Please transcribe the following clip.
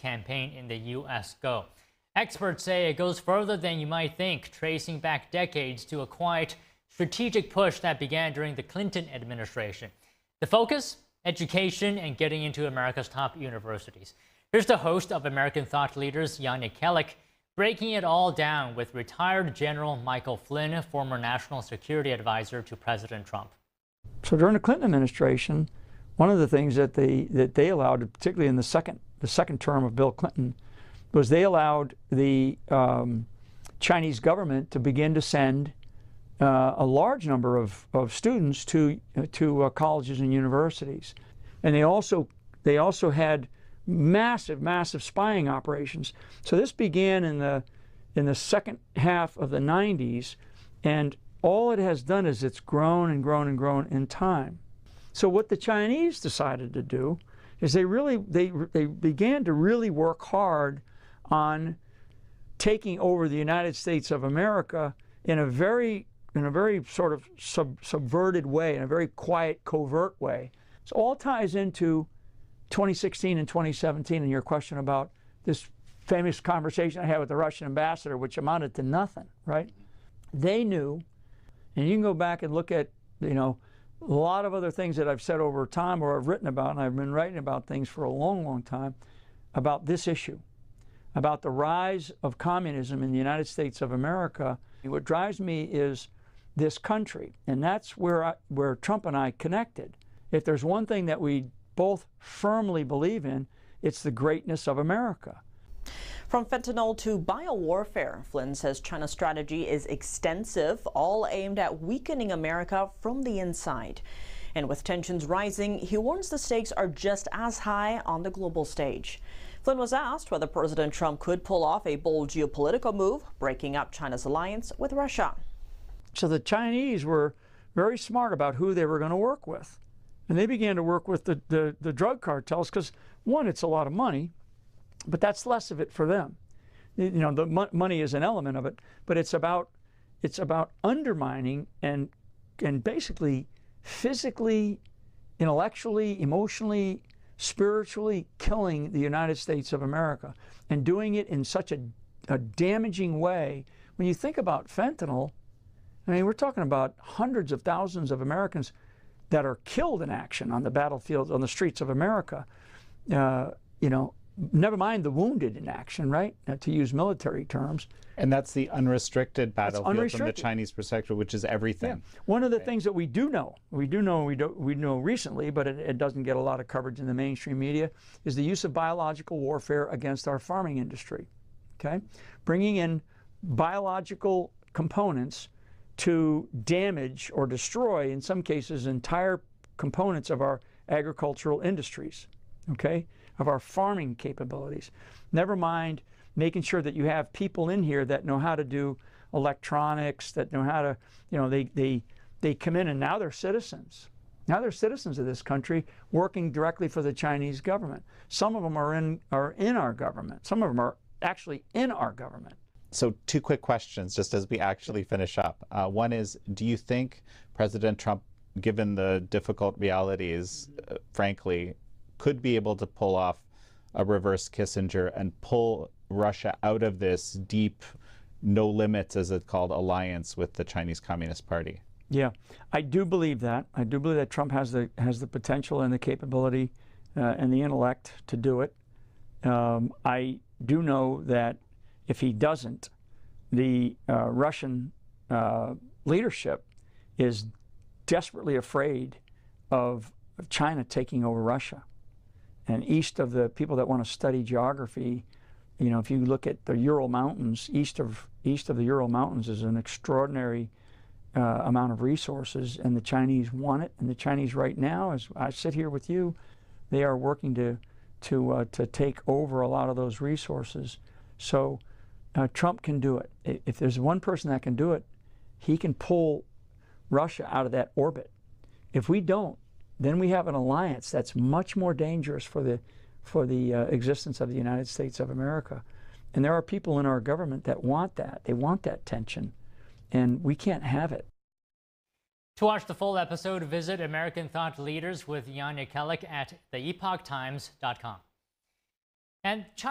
campaign in the U.S. go. Experts say it goes further than you might think, tracing back decades to a quiet, strategic push that began during the Clinton administration. The focus? Education and getting into America's top universities. Here's the host of American Thought Leaders, Yanya Kellick, breaking it all down with retired General Michael Flynn, former National Security Advisor to President Trump. So during the Clinton administration, one of the things that they allowed, particularly in the second term of Bill Clinton, was they allowed the Chinese government to begin to send a large number of students to colleges and universities, and they also had massive spying operations. So this began in the second half of the 90s, and all it has done is it's grown and grown and grown in time. So what the Chinese decided to do is they began to really work hard on taking over the United States of America in a very sort of subverted way, in a very quiet, covert way. So all ties into 2016 and 2017 and your question about this famous conversation I had with the Russian ambassador, which amounted to nothing, right? They knew, and you can go back and look at, a lot of other things that I've said over time or I've written about, and I've been writing about things for a long time, about this issue, about the rise of communism in the United States of America. What drives me is this country, and that's where Trump and I connected. If there's one thing that we both firmly believe in, it's the greatness of America. From fentanyl to biowarfare, Flynn says China's strategy is extensive, all aimed at weakening America from the inside. And with tensions rising, he warns the stakes are just as high on the global stage. Flynn was asked whether President Trump could pull off a bold geopolitical move, breaking up China's alliance with Russia. So the Chinese were very smart about who they were going to work with. And they began to work with the drug cartels because, one, it's a lot of money, but that's less of it for them. The money is an element of it, but it's about undermining and basically physically, intellectually, emotionally, spiritually killing the United States of America, and doing it in such a damaging way. When you think about fentanyl, I mean, we're talking about hundreds of thousands of Americans that are killed in action on the battlefields, on the streets of America. Never mind the wounded in action, right? To use military terms. And that's the unrestricted battlefield from the Chinese perspective, which is everything. Yeah. One of the things that we know recently, but it doesn't get a lot of coverage in the mainstream media, is the use of biological warfare against our farming industry. Okay, bringing in biological components to damage or destroy, in some cases, entire components of our agricultural industries. Okay, of our farming capabilities. Never mind making sure that you have people in here that know how to do electronics, that know how to, they come in and now they're citizens. Now they're citizens of this country working directly for the Chinese government. Some of them are in our government. Some of them are actually in our government. So two quick questions just as we actually finish up. One is, do you think President Trump, given the difficult realities, frankly, could be able to pull off a reverse Kissinger and pull Russia out of this deep, no limits, as it's called, alliance with the Chinese Communist Party? Yeah, I do believe that. I do believe that Trump has the potential and the capability and the intellect to do it. I do know that if he doesn't, the Russian leadership is desperately afraid of China taking over Russia. And east of the people that want to study geography, if you look at the Ural Mountains, east of the Ural Mountains is an extraordinary amount of resources, and the Chinese want it. And the Chinese right now, as I sit here with you, they are working to take over a lot of those resources. So Trump can do it. If there's one person that can do it, he can pull Russia out of that orbit. If we don't, then we have an alliance that's much more dangerous for the existence of the United States of America. And there are people in our government that want that. They want that tension, and we can't have it. To watch the full episode, visit American Thought Leaders with Yanya Kellick at theepochtimes.com. And China